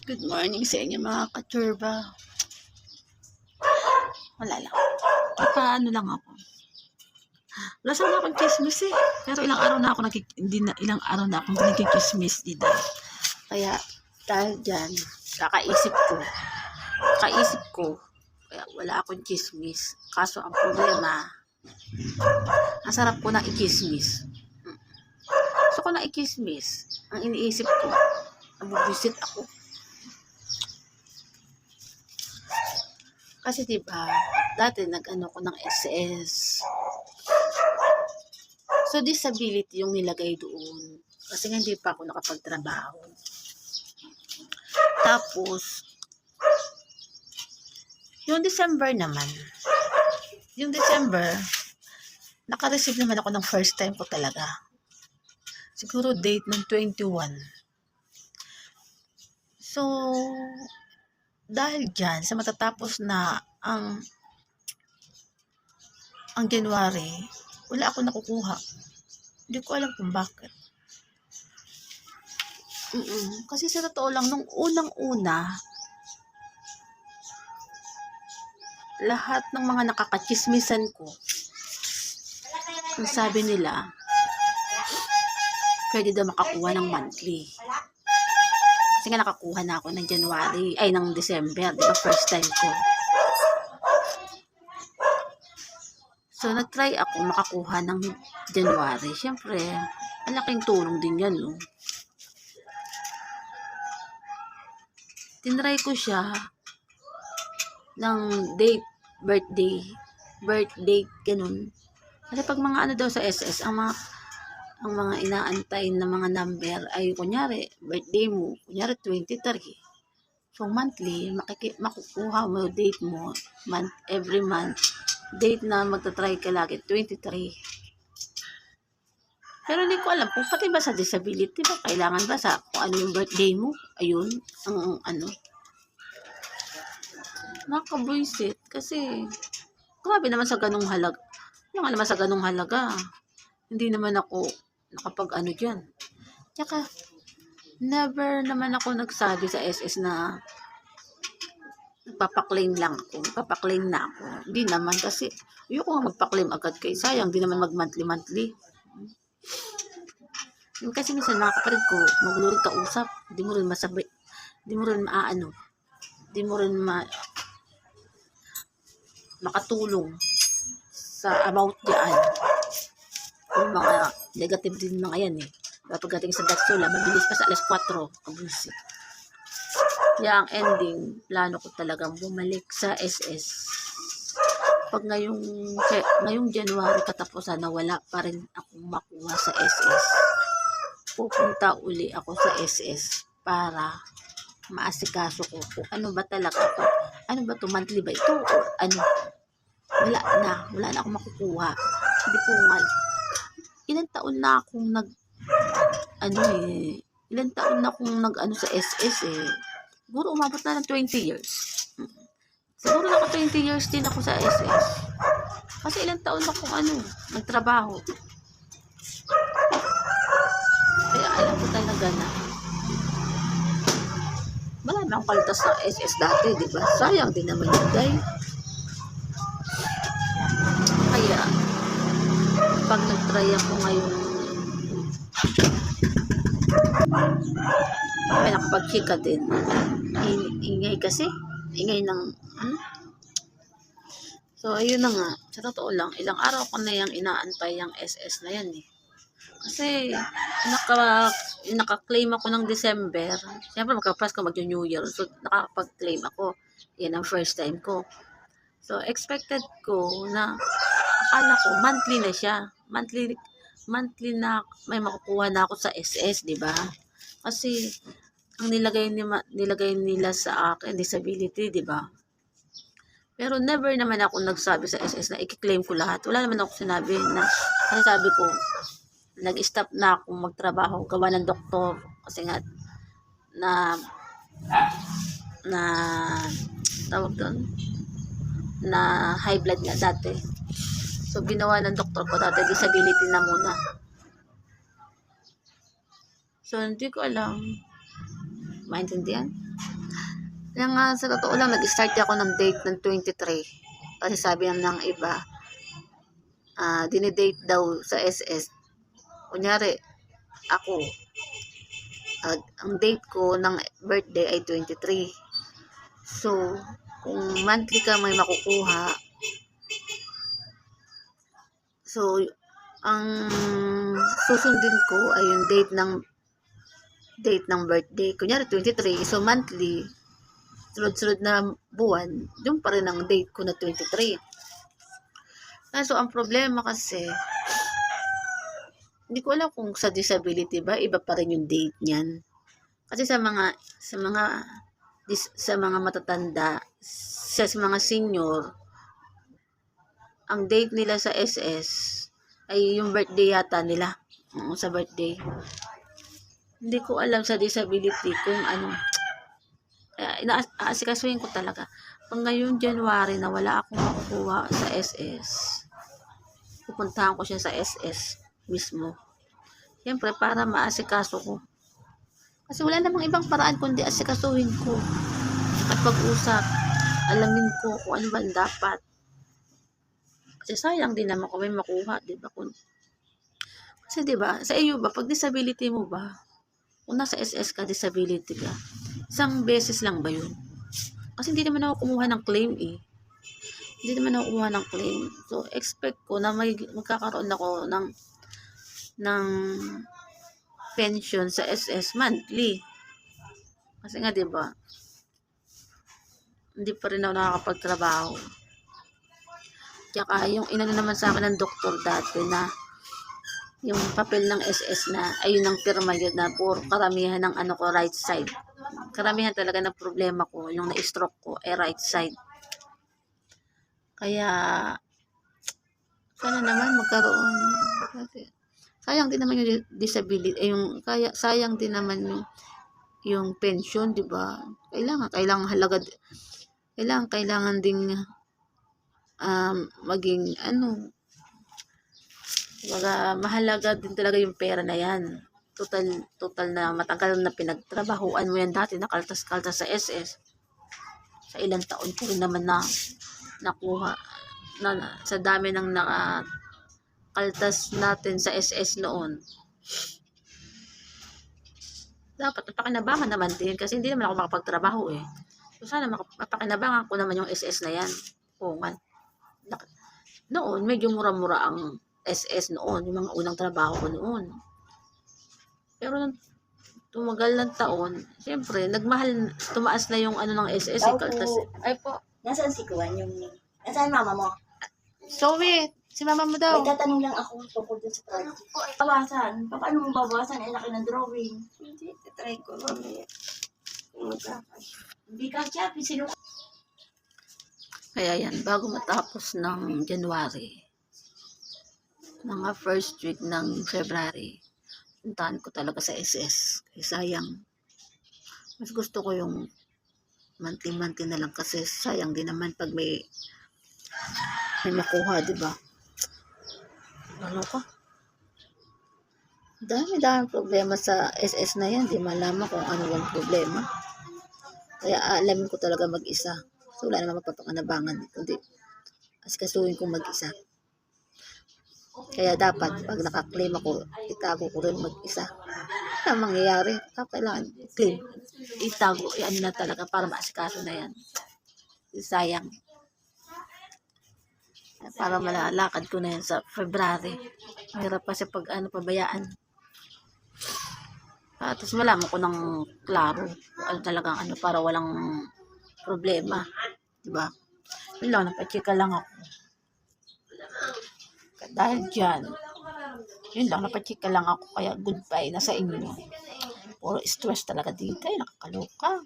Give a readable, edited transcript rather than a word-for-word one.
Good morning sa inyo mga katurba. Wala lang. Paano lang ako. Wala sana akong chismis eh. Pero ilang araw na ako ilang araw na akong nagkikismis dito. Kaya dahil dyan, kakaisip ko, kaya wala akong chismis. Kaso ang problema, ang sarap ko na ikismis. Gusto ko na ikismis. Ang iniisip ko, nabubisit ako. Kasi diba, dati nag-ano ko ng SS. So, disability yung nilagay doon. Kasi nga hindi pa ako nakapagtrabaho. Tapos, yung December, naka-receive naman ako ng first time ko talaga. Siguro date ng 21. So, dahil dyan, sa matatapos na ang January, wala ako nakukuha. Hindi ko alam kung bakit. Kasi sa totoo lang, nung unang-una, lahat ng mga nakakachismisan ko, ang sabi nila, pwede daw makakuha ng monthly. Kasi nga nakakuha na ako ng ng December, di ba first time ko. So, nag-try ako makakuha ng January. Siyempre, malaking tulong din yan, no? Tinry ko siya ng birthday, ganun. Kasi pag mga ano daw sa SS, ang mga inaantay na mga number ay kunyari, birthday mo, kunyari 23. So, monthly, makukuha mo date mo, every month, date na magta-try ka lagi, 23. Pero hindi ko alam kung pati ba sa disability ba, kailangan ba sa kung ano yung birthday mo, ayun, ang ano. Nakabwisit kasi, grabe naman sa ganung halaga. Hindi naman ako nakapag-ano dyan. Tsaka, never naman ako nagsabi sa SS na nagpapaklaim na ako. Hindi naman kasi, ayoko nga magpaklaim agad kay sayang, di naman mag-monthly. Kasi minsan mga kapatid ko, magulo rin kausap, di mo rin makatulong sa amount diyan. Yung mga negative din mga yan eh. Pagdating sa Datsula, mabilis pa sa alas 4. Kabusi. Kaya ang ending, plano ko talagang bumalik sa SS. Pag ngayong January katapusan na wala pa rin akong makuha sa SS, pupunta uli ako sa SS para maasikaso ko kung ano ba talaga ako. Ano ba to, monthly ba ito? O ano? Wala na akong makukuha. Hindi po nga. Ilang taon na akong sa SS eh. Siguro umabot na ng 20 years. Siguro naka 20 years din ako sa SS. Kasi ilang taon na akong nagtrabaho. Kaya alam ko talaga na marami akong kaltas sa SS dati, di ba? Sayang din naman yun, guys. Kaya, pag nag-try ako ngayon, may nakapag-chika din. Ingay kasi. Ingay ng, So, ayun na nga. Sa totoo lang, ilang araw ko na yung inaantay yung SS na yan eh. Kasi, naka-claim ako ng December. Siyempre, magka-Pasko, mag-New Year. So, nakakapag-claim ako. Yan ang first time ko. So, expected ko na, akala ko, monthly na siya. Monthly na may makukuha na ako sa SS, di ba? Kasi, ang nilagay nila sa akin, disability, di ba? Pero never naman ako nagsabi sa SS na i-claim ko lahat. Wala naman ako sinabi na, kasi sabi ko, nag-stop na akong magtrabaho, gawa ng doktor, kasi nga, tawag doon, na high blood nga dati. So, ginawa ng doktor ko dati, disability na muna. So, hindi ko alam. Maintindihan? Kaya nga, sa totoo lang, nag-start ako ng date ng 23. Kasi sabi ng iba, dinidate daw sa SS. Kunyari, ako, ang date ko ng birthday ay 23. So, kung monthly ka may makukuha, so, ang susundin ko ay yung date ng birthday. Kunyari, 23. So, monthly, sunod-sunod na buwan, yung pa rin ang date ko na 23. So, ang problema kasi, hindi ko alam kung sa disability ba, iba pa rin yung date niyan. Kasi sa mga matatanda, sa mga senior, ang date nila sa SS ay yung birthday yata nila. Sa birthday. Hindi ko alam sa disability kung ano. Inaasikasuhin ko talaga. Pag ngayong January na wala akong makukuha sa SS, pupuntahan ko siya sa SS mismo. Siyempre, para maasikaso ko. Kasi wala namang ibang paraan kundi asikasuhin ko. At pag-usap, alamin ko kung ano ba dapat. Kasi sayang din naman kung may makuha, di ba? Kasi di ba, sa iyo ba, pag disability mo ba, kung nasa SS ka, disability ka, isang beses lang ba yun? Kasi hindi naman ako kumuha ng claim eh. Hindi naman ako kumuha ng claim. So, expect ko na magkakaroon ako ng pension sa SS monthly. Kasi nga, di ba, hindi pa rin ako nakakapagtrabaho. Tsaka, yung inano naman sa akin ng doktor dati na yung papel ng SS na, ayun ang pirma yun na for karamihan ng right side. Karamihan talaga ng problema ko, yung na-stroke ko, ay right side. Kaya, sana naman magkaroon. Sayang din naman yung disability, sayang din naman yung pension, di ba? Kailangan ding maging mahalaga din talaga yung pera na yan. Total na matagal na pinagtrabahuan mo yan dati, nakaltas-kaltas sa SS. Sa ilang taon ko rin naman na nakuha sa dami ng nakakaltas natin sa SS noon. Dapat mapakinabangan naman din kasi hindi naman ako makapagtrabaho eh. So sana mapakinabangan ko naman yung SS na yan. Oo nga. Noon, medyo mura-mura ang SS noon, yung mga unang trabaho ko noon. Pero nung tumagal ng taon, siyempre, tumaas na yung ng SS. Ay po. Nasaan si Kuwan? Nasaan mama mo? Zoe, si mama mo daw. May tatanong lang ako tungkol dun sa project. Bawasan. Paano mo babawasan? Ay, laki ng drawing. Hindi, try ko. Mamaya. Hindi ka siya. Sino? Kaya yan, bago matapos ng January, mga first week ng February, puntahan ko talaga sa SS. Kasi sayang. Mas gusto ko yung monthly na lang kasi sayang din naman pag may makuha, di ba? Ano ka? Dami problema sa SS na yan. Di malaman kung ano yung problema. Kaya alamin ko talaga mag-isa. So wala naman mapapakanabangan. Kundi asikasuhin ko mag-isa. Kaya dapat, pag nakaklaim ako, itago ko rin mag-isa. Ano mangyayari? Kailangan claim. Itago, ano na talaga para maasikaso na yan. Sayang. Para malalakad ko na yan sa February. Mahirap kasi pag pabayaan. Tapos malaman ko ng klaro. Ano talagang para walang problema. Diba? Yun lang, napachika lang ako. Dahil dyan, yun lang, napachika lang ako. Kaya goodbye na sa inyo. Puro stress talaga dito. Nakakaloka.